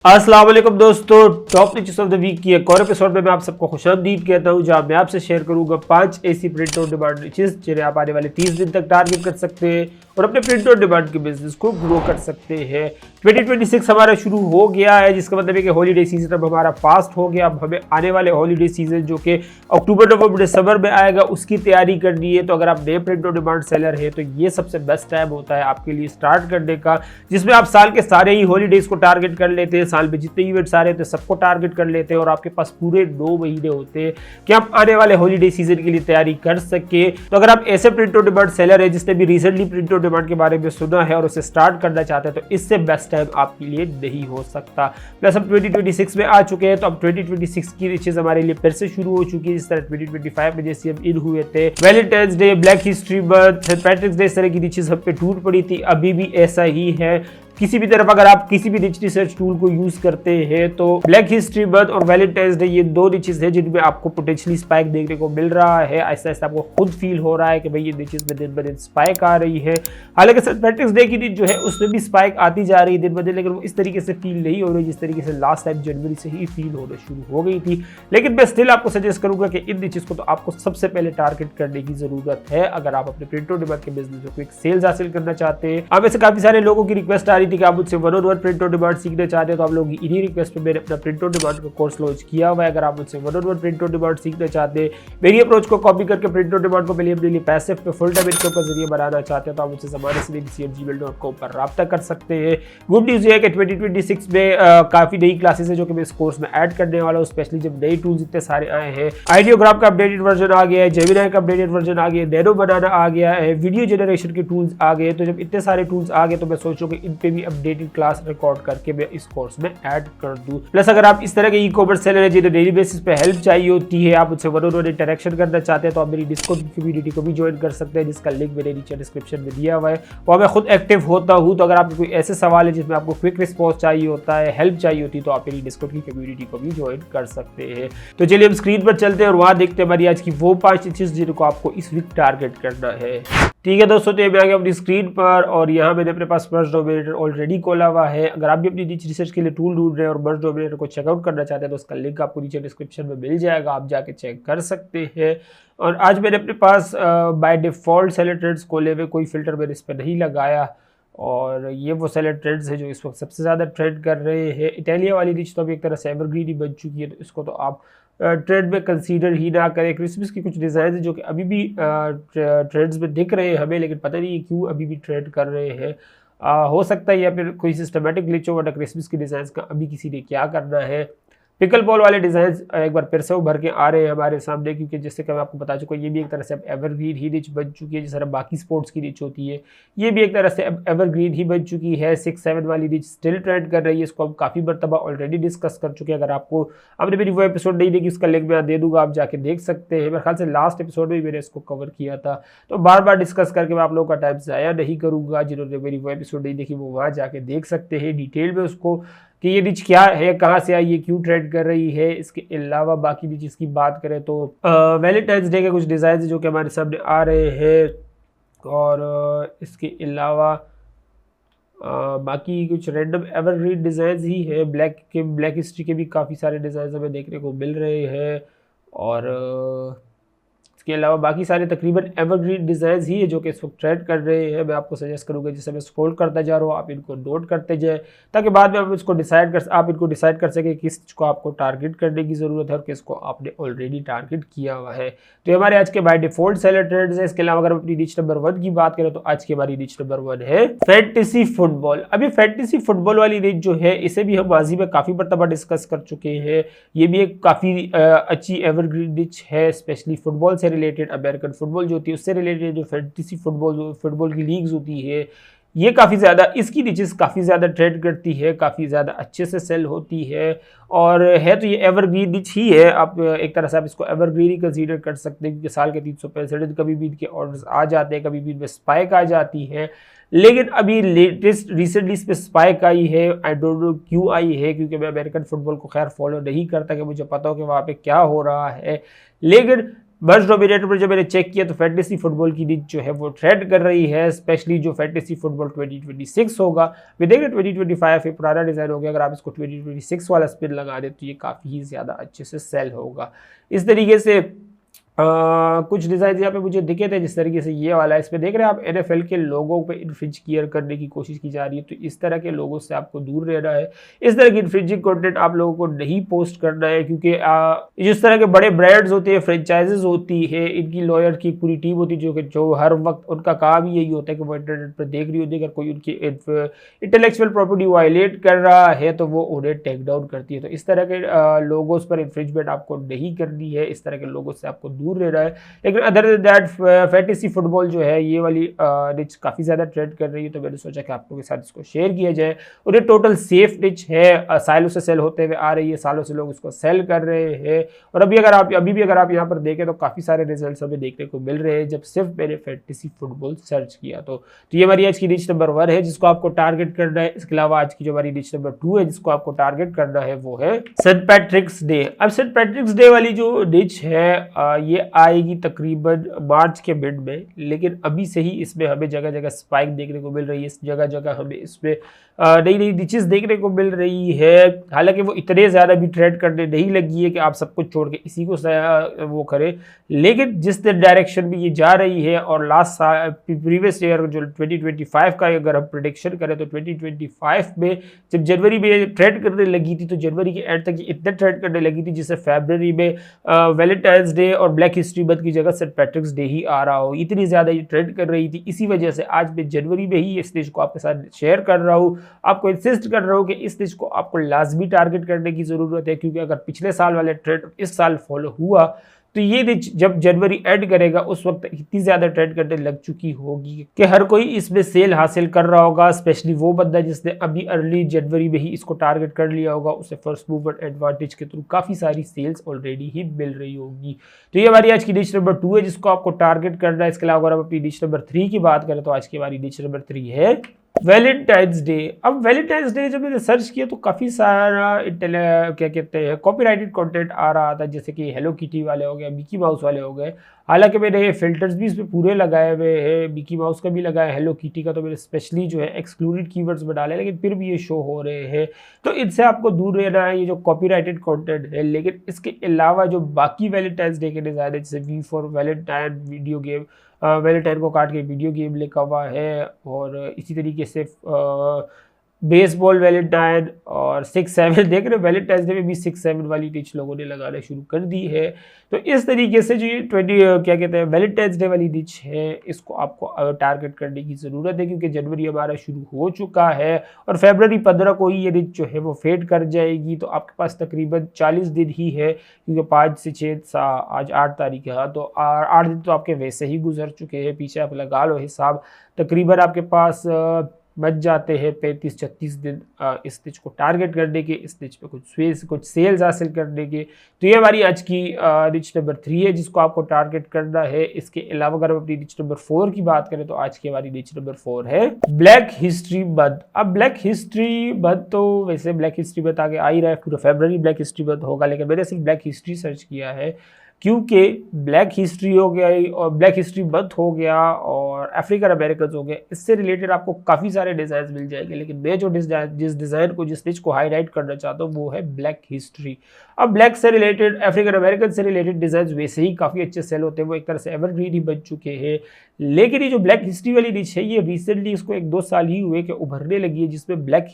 अस्सलाम वालेकुम दोस्तों, top news of the week की एक और एपिसोड में मैं आप सबको खुशामदीद कहता हूं, जहां मैं आपसे शेयर करूंगा 5 ऐसी प्रिंट ऑन डिमांड नीचेस जिन्हें आप आने वाले 30 दिन तक टारगेट कर सकते हैं और अपने प्रिंट ऑन डिमांड के बिजनेस को ग्रो कर सकते हैं। 2026 हमारा शुरू हो गया है, जिसका मतलब है कि हॉलीडे सीजन अब हमारा पास्ट हो गया। अब हमें आने वाले हॉलीडे सीजन जो कि अक्टूबर नवंबर दिसंबर में आएगा उसकी तैयारी करनी है। तो अगर आप नए प्रिंट ऑन डिमांड सेलर है तो ये सबसे बेस्ट टाइम होता है आपके लिए स्टार्ट करने का, जिसमें आप साल के सारे ही हॉलीडेज को टारगेट कर लेते हैं। साल में जितने इवेंट्स आ रहे थे सबको टारगेट कर लेते हैं और आपके पास पूरे 2 महीने होते हैं कि आप आने वाले हॉलीडे सीजन के लिए तैयारी कर सके। तो अगर आप ऐसे प्रिंट ऑन डिमांड सेलर है जिसने भी रिसेंटली प्रिंट ऑन डिमांड के बारे में सुना है और उसे स्टार्ट करना चाहते हैं, तो इससे बेस्ट टाइम आपके लिए नहीं हो सकता। प्लस हम 2026 में आ चुके हैं, तो अब 2026 की रिचेज हमारे लिए फिर से शुरू हो चुकी है, जिस तरह 2025 में जैसे हम इन हुए थे। Valentine's Day, Black History Month, Saint Patrick's Day, इस तरह की रिचेज हम पे टूट पड़ी थी। अभी भी ऐसा ही है। किसी भी तरफ अगर आप किसी भी रिच रिसर्च टूल को यूज करते हैं तो ब्लैक हिस्ट्री मंथ और वैलेंटाइंस डे ये 2 रिचेज है जिनमें आपको पोटेंशियली स्पाइक देखने को मिल रहा है। ऐसा ऐसा आपको खुद फील हो रहा है कि भाई ये रिचेज में दिन ब दिन स्पाइक आ रही है। हालांकि सेंट पैट्रिक्स डे की रिच जो है उसमें भी स्पाइक आती जा रही है दिन ब दिन, लेकिन वो इस तरीके से फील नहीं हो रही जिस तरीके से लास्ट टाइम जनवरी से ही फील होना शुरू हो गई थी। लेकिन मैं स्टिल आपको सजेस्ट करूंगा कि इन रिचेज को तो आपको सबसे पहले टारगेट करने की जरूरत है अगर आप अपने प्रिंट ऑन डिमांड के बिजनेस में क्विक सेल्स हासिल करना चाहते हैं। अब ऐसे काफी सारे लोगों की रिक्वेस्ट आ रही थी कि आप मुझसे वन प्रिंट ऑन डिमांड सीखना चाहते हैं, तो आप लोग इन्हीं रिक्वेस्ट पे मैंने अपना प्रिंट ऑन डिमांड का कोर्स लॉन्च किया हुआ है। अगर आप मुझसे वन प्रिंट ऑन डिमांड सीखना चाहते हैं, मेरी अप्रोच को कॉपी करके प्रिंट ऑन डिमांड को पहले अपने लिए पैसिव पे फुल टाइम इनकम का जरिए बनाना चाहते हैं, तो आप मुझसे zamanesnabi@gmail.com पर राब्ता कर सकते हैं। गुड न्यूज ये है कि 2026 में काफी नई क्लासेस है जो कि मैं इस कोर्स में ऐड करने वाला हूँ, स्पेशली जब नए टूल्स इतने सारे आए हैं। आइडियोग्राफ का अपडेटेड वर्जन आ गया है, जेमिनाई का अपडेटेड वर्जन आ गया है, नैनो बनाना आ गया है, वीडियो जनरेशन के टूल्स आ गए। तो जब इतने सारे टूल्स आ गए तो मैं सोचूं कि इन पे भी अपडेटेड क्लास रिकॉर्ड करके मैं इस कोर्स में ऐड कर दूं। प्लस अगर आप इस तरह के ई कॉमर्स सेलर है जिन्हें डेली बेसिस पे हेल्प चाहिए होती है, आप मुझसे वन ऑन वन इंटरेक्शन करना चाहते हैं, तो आप मेरी डिस्कॉर्ड कम्युनिटी को भी ज्वाइन कर सकते हैं, जिसका लिंक मैंने नीचे डिस्क्रिप्शन में दिया हुआ है। वहाँ मैं खुद एक्टिव होता हूँ। तो अगर आपको कोई ऐसे सवाल है जिसमें आपको क्विक रिस्पॉन्स चाहिए होता है, हेल्प चाहिए होती है, तो आप मेरी डिस्कॉर्ड की कम्युनिटी को भी ज्वाइन कर सकते हैं। तो चलिए हम स्क्रीन पर चलते हैं और वहाँ देखते हैं हमारी आज की वो 5 चीज़ जिनको आपको इस वीक टारगेट करना है। ठीक है दोस्तों, तो ये मैं आ गया अपनी स्क्रीन पर और यहाँ मैंने अपने पास मर्ज डोमिनेटर ऑलरेडी खोला हुआ है। अगर आप भी अपनी निच रिसर्च के लिए टूल ढूंढ रहे हैं और मर्ज डोमिनेटर को चेकआउट करना चाहते हैं तो उसका लिंक आपको नीचे डिस्क्रिप्शन में मिल जाएगा, आप जाके चेक कर सकते हैं। और आज मैंने अपने पास बाय डिफ़ॉल्ट सेलर ट्रेड्स खोले हुए, कोई फिल्टर मैंने इस पर नहीं लगाया। और ये वो सेलर ट्रेड्स है जो इस वक्त सबसे ज़्यादा ट्रेड कर रहे हैं। इटालिया वाली रिच तो अभी एक तरह से एवरग्रीन ही बन चुकी है, तो इसको तो आप ट्रेड में कंसीडर ही ना करें। क्रिसमस की कुछ डिज़ाइन है जो कि अभी भी ट्रेड्स में दिख रहे हैं हमें, लेकिन पता नहीं क्यों अभी भी ट्रेड कर रहे हैं। हो सकता है या फिर कोई सिस्टमेटिक ग्लिच हो, वरना क्रिसमस की डिज़ाइन का अभी किसी ने क्या करना है। पिकल बॉल वाले डिज़ाइन एक बार फिर से उभर के आ रहे हैं हमारे सामने, क्योंकि जैसे कि मैं आपको बता चुका हूँ ये भी एक तरह से अब एवरग्रीन ही रिच बन चुकी है। जिस तरह बाकी स्पोर्ट्स की रिच होती है, ये भी एक तरह से अब एवरग्रीन ही बन चुकी है। 6-7 वाली रिच स्टिल ट्रेंड कर रही है, इसको हम काफ़ी मरतबा ऑलरेडी डिस्कस कर चुके हैं। अगर आपको आपने मेरी वो एपिसोड नहीं देखी, उसका लिंक मैं दे दूंगा, आप जाके देख सकते हैं। मेरे ख्याल से लास्ट एपिसोड में भी मैंने इसको कवर किया था, तो बार बार डिस्कस करके मैं आप लोगों का टाइम ज़ाया नहीं करूँगा। जिन्होंने मेरी वो एपिसोड नहीं देखी वो वहाँ जाके देख सकते हैं डिटेल में उसको कि ये रिच क्या है, कहाँ से आई, ये क्यों ट्रेड कर रही है। इसके अलावा बाकी भी चीज़ की बात करें तो वैलेंटाइंस डे के कुछ डिज़ाइन जो कि हमारे सामने आ रहे हैं, और इसके अलावा बाकी कुछ रैंडम एवरग्रीन डिज़ाइन ही है। ब्लैक हिस्ट्री के भी काफ़ी सारे डिज़ाइन हमें देखने को मिल रहे हैं, और इसके अलावा बाकी सारे तकरीबन एवरग्रीन डिज़ाइन ही है जो कि इस वक्त ट्रेड कर रहे हैं। मैं आपको सजेस्ट करूंगा जैसे मैं स्क्रॉल करता जा रहा हूँ आप इनको नोट करते जाए, ताकि बाद में आप इनको डिसाइड कर सकें किस को आपको टारगेट करने की ज़रूरत है और किसको आपने ऑलरेडी टारगेट किया हुआ है। तो हमारे आज के बाय डिफ़ॉल्ट सेलर ट्रेड्स है। इसके अलावा अगर अपनी रिच नंबर 1 की बात करें तो आज की हमारी रिच नंबर 1 है फैंटेसी फुटबॉल। अभी फैंटेसी फुटबॉल वाली रिच जो है इसे भी हम माजी में काफ़ी मरतबा डिस्कस कर चुके हैं। ये भी एक काफ़ी अच्छी एवरग्रीन रिच है, स्पेशली फुटबॉल से रिलेटेड। अमेरिकन फुटबॉल जो होती है उससे रिलेटेड जो फैंटेसी फुटबॉल की लीग्स होती है, ये काफ़ी ज़्यादा इसकी रिचेस काफ़ी ज़्यादा ट्रेड करती है, काफ़ी ज़्यादा अच्छे से सेल होती है, और है तो ये एवरग्रीन रिच ही है। आप एक तरह से आप इसको एवरग्रीन ही कंसीडर कर सकते हैं, क्योंकि साल के 365 दिन कभी भी इनके ऑर्डर्स आ जाते हैं, कभी भी इनमें स्पाइक आ जाती है। लेकिन अभी रिसेंटली इस पर स्पाइक आई है। आई डोंट नो क्यों आई है, क्योंकि मैं अमेरिकन फुटबॉल को खैर फॉलो नहीं करता कि मुझे पता हो कि वहाँ पे क्या हो रहा है। लेकिन बर्स्ट डोमिनेटर पर जब मैंने चेक किया तो फैंटेसी फुटबॉल की नीच जो है वो ट्रेंड कर रही है, स्पेशली जो फैंटेसी फुटबॉल 2026 होगा। वे देख रहे 2025 एक पुराना डिज़ाइन हो गया, अगर आप इसको 2026 वाला स्पिन लगा दे तो ये काफ़ी ज़्यादा अच्छे से सेल होगा। इस तरीके से कुछ डिज़ाइन यहाँ पे मुझे दिखे थे, जिस तरीके से ये वाला है, इसमें देख रहे हैं आप NFL के लोगों पे इन्फ्रिंज कियर करने की कोशिश की जा रही है, तो इस तरह के लोगों से आपको दूर रहना है। इस तरह की इन्फ्रिंजिंग कंटेंट आप लोगों को नहीं पोस्ट करना है, क्योंकि जिस तरह के बड़े ब्रांड्स होते हैं, फ्रेंचाइजेज होती है, इनकी लॉयर की पूरी टीम होती है जो हर वक्त उनका काम ही यही होता है कि वो इंटरनेट पर देख रही होती है, अगर कोई उनकी इंटेलेक्चुअल प्रॉपर्टी वायलेट कर रहा है तो वो उन्हें टेक डाउन करती है। तो इस तरह के लोगों पर इन्फ्रिंजमेंट आपको नहीं करनी है, इस तरह के लोगों से आपको दूर रह रहा है। लेकिन other than that fantasy football जो है ये वाली निच काफ़ी ज़्यादा ट्रेंड कर रही है, तो मैंने सोचा कि आप लोगों के साथ इसको शेयर किया जाए। और ये टोटल सेफ निच है, सालों से सेल होते हुए आ रही है, सालों से लोग इसको सेल कर रहे हैं। और अभी भी अगर आप यहाँ पर देखें तो काफ़ी सारे रिजल्ट हमें देखने को मिल रहे हैं जब सिर्फ मैंने फैंटेसी फुटबॉल सर्च किया। तो ये हमारी आज की निच नंबर 1 है जिसको आपको टारगेट करना है। इसके अलावा आज की जो हमारी निच नंबर 2 है जिसको आपको टारगेट करना है वो है सेंट पैट्रिक्स डे। अब सेंट पैट्रिक्स डे वाली जो निच है ये आएगी तकरीबन मार्च के मिड में, लेकिन अभी से ही इसमें हमें जगह जगह स्पाइक देखने को मिल रही है, जगह जगह हमें इसमें नई नई निचेस देखने को मिल रही है। हालांकि वो इतने ज़्यादा भी ट्रेड करने नहीं लगी है कि आप सब कुछ छोड़ के इसी को वो करें, लेकिन जिस डायरेक्शन में ये जा रही है और लास्ट प्रीवियस ईयर जो 2025 का अगर हम प्रेडिक्शन करें तो 2025 में जब जनवरी में ट्रेड करने लगी थी तो जनवरी के एंड तक ये इतने ट्रेड करने लगी थी जिससे फरवरी में वैलेंटाइंस डे और ब्लैक हिस्ट्री मंथ की जगह सेंट पैट्रिक्स डे ही आ रहा हो। इतनी ज़्यादा ये ट्रेंड कर रही थी, इसी वजह से आज मैं जनवरी में ही इस डिश को आपके साथ शेयर कर रहा हूँ। आपको इंसिस्ट कर रहा हूँ कि इस डिश को आपको लाजमी टारगेट करने की ज़रूरत है, क्योंकि अगर पिछले साल वाले ट्रेंड इस साल फॉलो हुआ तो ये डिश जब जनवरी एंड करेगा उस वक्त इतनी ज़्यादा ट्रेंड करने लग चुकी होगी कि हर कोई इसमें सेल हासिल कर रहा होगा। स्पेशली वो बंदा जिसने अभी अर्ली जनवरी में ही इसको टारगेट कर लिया होगा, उसे फर्स्ट मूवर एडवांटेज के थ्रू काफ़ी सारी सेल्स ऑलरेडी ही मिल रही होगी। तो ये हमारी आज की डिश नंबर 2 है जिसको आपको टारगेट करना है। इसके अलावा अगर हम अपनी डिश नंबर 3 की बात करें तो आज की हमारी डिश नंबर 3 है वैलेंटाइंस डे। अब वैलेंटाइंस डे जब मैंने सर्च किया तो काफ़ी सारा क्या कहते हैं कॉपीराइटेड कंटेंट आ रहा था, जैसे कि हेलो किटी वाले हो गए, मिकी माउस वाले हो गए। हालांकि मैंने फिल्टर्स भी इसमें पूरे लगाए हुए हैं, मिकी माउस का भी लगाया, हेलो किटी का तो मैंने स्पेशली जो है एक्सक्लूडेड कीवर्ड्स में डाले, लेकिन फिर भी ये शो हो रहे हैं। तो इनसे आपको दूर रहना है, ये जो कॉपीराइटेड कंटेंट है। लेकिन इसके अलावा जो बाकी वैलेंटाइंस डे के डिज़ाइन है, जैसे V for Valentine video game, Valentine को काट के वीडियो गेम लिखा हुआ है, और इसी तरीके से बेसबॉल वैलेंटाइन और 6-7 देख रहे हो, वैलेंटाइंस डे में भी 6-7 वाली टिच लोगों ने लगाना शुरू कर दी है। तो इस तरीके से जो ये 20 क्या कहते हैं वैलेंटाइंस डे वाली डिश है, इसको आपको टारगेट करने की ज़रूरत है, क्योंकि जनवरी हमारा शुरू हो चुका है और फरवरी 15 को ही ये डिश जो है वो फेड कर जाएगी। तो आपके पास तकरीबन 40 दिन ही है, क्योंकि 5 से 6 आज 8 तारीख है, हाँ, तो 8 दिन तो आपके वैसे ही गुजर चुके हैं। पीछे आप लगा लो हिसाब, तकरीबन आपके पास बच जाते हैं 35-36 दिन इस डिश को टारगेट करने के, इस डिश पे कुछ सेल्स हासिल करने के। तो ये हमारी आज की डिश नंबर 3 है जिसको आपको टारगेट करना है। इसके अलावा अगर हम अपनी डिश नंबर 4 की बात करें तो आज की हमारी डिश नंबर 4 है ब्लैक हिस्ट्री मंथ। अब ब्लैक हिस्ट्री मंथ तो वैसे ब्लैक हिस्ट्री मंथ आगे आ ही रहा है, पूरा फरवरी ब्लैक हिस्ट्री मंथ होगा, लेकिन मैंने सिर्फ ब्लैक हिस्ट्री सर्च किया है क्योंकि ब्लैक हिस्ट्री हो गया और ब्लैक हिस्ट्री मंथ हो गया और अफ्रीकन अमेरिकन हो गए, इससे रिलेटेड आपको काफ़ी सारे डिज़ाइन मिल जाएंगे। लेकिन मैं जो जिस डिज़ाइन को जिस डिश को हाईलाइट करना चाहता हूँ वो है ब्लैक हिस्ट्री। अब ब्लैक से रिलेटेड, अफ्रीकन अमेरिकन से रिलेटेड डिज़ाइन वैसे ही काफ़ी अच्छे सेल होते हैं, वो एक तरह से एवरग्रीन ही बन चुके हैं। लेकिन ये जो ब्लैक हिस्ट्री वाली डिश है ये रिसेंटली इसको 1-2 साल ही हुए कि उभरने लगी है, जिसमें ब्लैक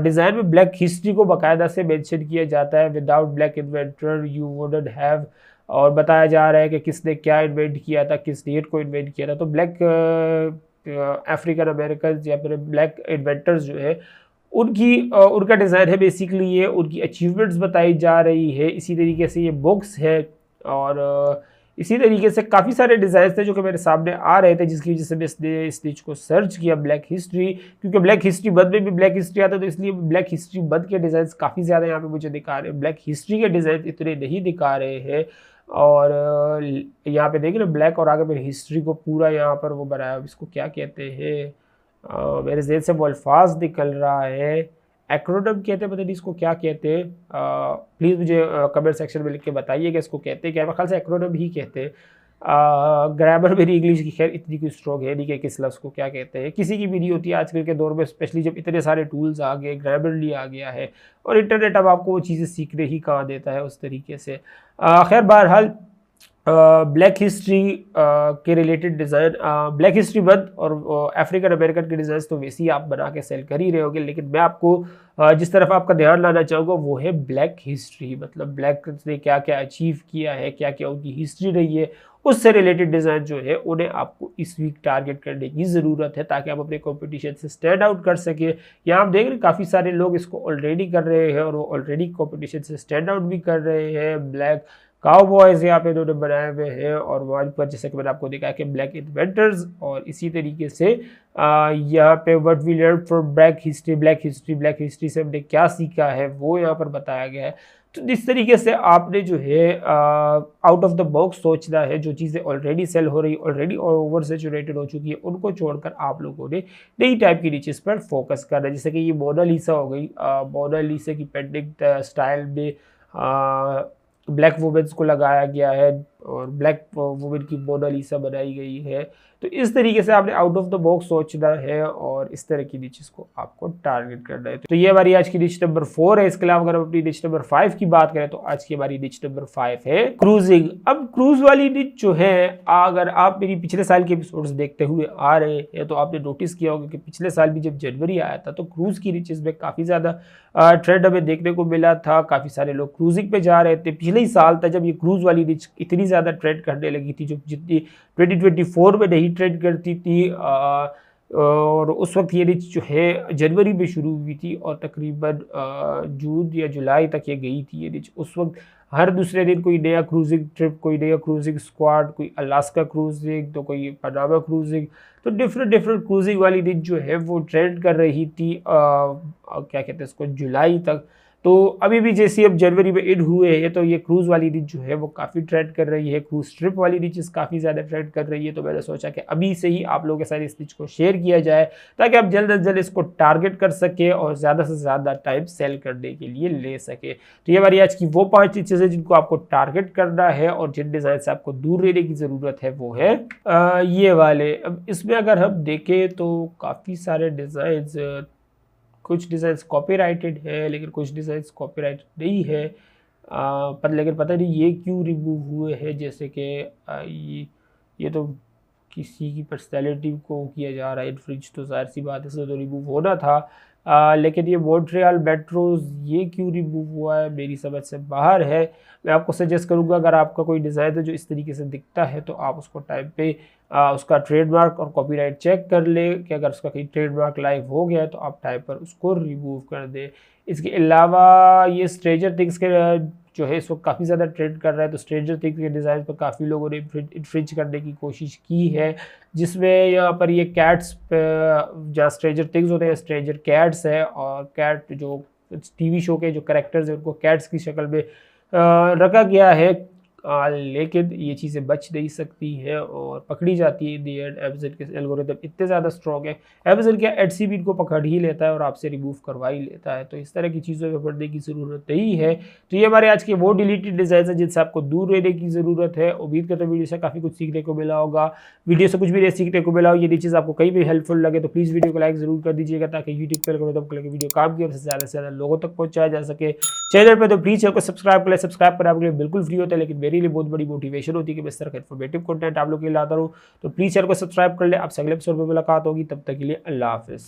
डिज़ाइन में ब्लैक हिस्ट्री को बाकायदा से मेंशन किया जाता है, without black inventor you wouldn't have, और बताया जा रहा है कि किसने क्या इन्वेंट किया था, किस डेट को इन्वेंट किया था। तो ब्लैक अफ्रीकन अमेरिकन या फिर ब्लैक इन्वेंटर्स जो है उनका डिज़ाइन है, बेसिकली ये उनकी अचीवमेंट्स बताई जा रही है। इसी तरीके से ये बुक्स है और इसी तरीके से काफ़ी सारे डिज़ाइन थे जो कि मेरे सामने आ रहे थे, जिसकी वजह से मैं इस डिश को सर्च किया ब्लैक हिस्ट्री, क्योंकि ब्लैक हिस्ट्री मंथ में भी ब्लैक हिस्ट्री आता है, तो इसलिए ब्लैक हिस्ट्री मंथ के डिज़ाइन काफ़ी ज़्यादा यहाँ पे मुझे दिखा रहे हैं। ब्लैक हिस्ट्री के डिज़ाइन इतने नहीं दिखा रहे हैं। और यहाँ पे देख रहे ब्लैक और आगे मेरी हिस्ट्री को पूरा यहाँ पर वो बनाया, इसको क्या कहते हैं, मेरे जहन से वो अल्फाज निकल रहा है, एक्रोनम कहते हैं, पता नहीं इसको क्या कहते हैं, प्लीज़ मुझे कमेंट सेक्शन में लिख के बताइए कि इसको कहते हैं क्या। मेरे ख्याल से एक्रोनम ही कहते हैं। ग्रामर मेरी इंग्लिश की खैर इतनी कोई स्ट्रॉन्ग है नहीं कि किस लफ्ज़ को क्या कहते हैं, किसी की भी नहीं होती है आजकल के दौर में, स्पेशली जब इतने सारे टूल्स आ गए, ग्रामरली आ गया है और इंटरनेट अब आपको वो चीज़ें सीखने ही कहाँ देता है उस तरीके से। खैर बहरहाल ब्लैक हिस्ट्री के related design, black History month और अफ्रीकन अमेरिकन के डिज़ाइन तो वैसे ही आप बना के सेल कर ही रहे होगे, लेकिन मैं आपको जिस तरफ आपका ध्यान लाना चाहूँगा वो है ब्लैक हिस्ट्री, मतलब ब्लैक ने क्या क्या अचीव किया है, क्या क्या उनकी हिस्ट्री रही है, उससे रिलेटेड डिज़ाइन जो है उन्हें आपको इस वीक टारगेट करने की ज़रूरत है ताकि आप अपने कॉम्पिटिशन से स्टैंड आउट कर सके। यहाँ आप देख रहे हैं काफ़ी सारे लोग इसको ऑलरेडी कर रहे हैं और वो ऑलरेडी कॉम्पिटिशन से स्टैंड आउट भी कर रहे हैं। ब्लैक काउबॉयज़ यहाँ पे इन्होंने बनाए हुए हैं और वहाँ पर जैसे कि मैंने आपको दिखाया कि ब्लैक इन्वेंटर्स, और इसी तरीके से यहाँ पे what we learn from Black History से हमने क्या सीखा है वो यहाँ पर बताया गया है। तो इस तरीके से आपने जो है आउट ऑफ द बॉक्स सोचना है, जो चीज़ें ऑलरेडी सेल हो रही, ऑलरेडी ओवर सेचुरेटेड हो चुकी है, उनको छोड़कर आप लोगों ने नई टाइप की रिचेस पर फोकस करना है। जैसे कि ये मोनालिसा हो गई, मोनालिसा की पेंटिंग स्टाइल में ब्लैक वुमेन्स को लगाया गया है और ब्लैक वुमेन की मोनालिसा बनाई गई है। तो इस तरीके से आपने आउट ऑफ द बॉक्स सोचना है और इस तरह की निचेस को आपको टारगेट करना है। तो ये हमारी आज की निच नंबर 4 है। इसके अलावा अगर हम अपनी निच नंबर 5 की बात करें तो आज की हमारी निच नंबर 5 है क्रूजिंग। अब क्रूज वाली निच जो है, अगर आप मेरी पिछले साल के एपिसोड्स देखते हुए आ रहे हैं तो आपने नोटिस किया होगा कि पिछले साल भी जब जनवरी आया था तो क्रूज की निचेस में काफ़ी ज़्यादा ट्रेंड हमें देखने को मिला था। काफ़ी सारे लोग क्रूजिंग पे जा रहे थे। पिछले ही साल था जब ये क्रूज वाली निच इतनी ज़्यादा ट्रेंड करने लगी थी, जो जितनी 2024 में नहीं ट्रेंड करती थी। और उस वक्त ये निच जो है जनवरी में शुरू हुई थी और तकरीबन जून या जुलाई तक ये गई थी ये निच। उस वक्त हर दूसरे दिन कोई नया क्रूजिंग ट्रिप, कोई नया क्रूजिंग स्क्वाड, कोई अलास्का क्रूजिंग तो कोई पनामा क्रूजिंग, तो डिफरेंट क्रूजिंग वाली निच जो है वो ट्रेंड कर रही थी क्या कहते हैं इसको, जुलाई तक। तो अभी भी जैसे अब जनवरी में इन हुए हैं तो ये क्रूज़ वाली निच जो है वो काफ़ी ट्रेंड कर रही है, क्रूज़ ट्रिप वाली निचेस काफ़ी ज़्यादा ट्रेंड कर रही है। तो मैंने सोचा कि अभी से ही आप लोगों के साथ इस निच को शेयर किया जाए ताकि आप जल्द से जल्द इसको टारगेट कर सके और ज़्यादा से ज़्यादा टाइम सेल करने के लिए ले सके। तो ये हमारी आज की वो 5 निचेस है जिनको आपको टारगेट करना है और जिन डिज़ाइन से आपको दूर रहने की ज़रूरत है वो है ये वाले। अब इसमें अगर हम देखें तो काफ़ी सारे डिज़ाइन, कुछ डिज़ाइंस कॉपीराइटेड है लेकिन कुछ डिज़ाइंस कॉपीराइटेड नहीं है, पर लेकिन पता नहीं ये क्यों रिमूव हुए हैं। जैसे कि ये तो किसी की पर्सनैलिटी को किया जा रहा है इन्फ्रिंज, तो जाहिर सी बात है इससे तो रिमूव होना था। लेकिन ये मॉन्ट्रियल मेट्रोज ये क्यों रिमूव हुआ है मेरी समझ से बाहर है। मैं आपको सजेस्ट करूंगा अगर आपका कोई डिज़ाइन है जो इस तरीके से दिखता है तो आप उसको टाइम पे उसका ट्रेडमार्क और कॉपीराइट चेक कर ले कि अगर उसका कहीं ट्रेडमार्क लाइव हो गया है तो आप टाइम पर उसको रिमूव कर दें। इसके अलावा ये स्ट्रेंजर थिंग्स के जो है इस वक्त काफ़ी ज़्यादा ट्रेंड कर रहा है, तो स्ट्रेंजर थिंग्स के डिज़ाइन पर काफ़ी लोगों ने इन्फ्रिंज करने की कोशिश की है, जिसमें यहाँ पर ये कैट्स जहाँ स्ट्रेंजर थिंग्स होते हैं स्ट्रेंजर कैट्स है और कैट जो टीवी शो के जो कैरेक्टर्स हैं उनको कैट्स की शक्ल में रखा गया है। लेकिन ये चीज़ें बच नहीं सकती है और पकड़ी जाती है इन दी एंड। अमेज़न के एल्गोरिथम इतने ज़्यादा स्ट्रॉन्ग है, अमेज़न क्या एडसी भी इनको पकड़ ही लेता है और आपसे रिमूव करवा ही लेता है। तो इस तरह की चीज़ों में पढ़ने की ज़रूरत नहीं है। तो ये हमारे आज के वो डिलीटेड डिज़ाइन है जिनसे आपको दूर रहने की ज़रूरत है। उम्मीद करता हूँ वीडियो से काफ़ी कुछ सीखने को मिला होगा। वीडियो से कुछ भी नहीं सीखने को मिला हो, ये चीज़ आपको कहीं भी हेल्पफुल लगे तो प्लीज़ वीडियो को लाइक ज़रूर कर दीजिएगा ताकि यूट्यूब पर वीडियो काम की और ज़्यादा से ज़्यादा लोगों तक पहुँचाया जा सके। चैनल पर तो प्लीज़ चैनल को सब्सक्राइब कर ले। सब्सक्राइब करना आपके लिए बिल्कुल फ्री होता है लेकिन मेरे लिए बहुत बड़ी मोटिवेशन होती है कि मैं इस तरह का इन्फॉर्मेटिव कंटेंट आप लोगों के लिए लाता रहूँ। तो प्लीज़ चैनल को सब्सक्राइब कर ले। आपसे अगले एपिसोड में मुलाकात होगी, तब तक के लिए अल्लाह हाफिज़।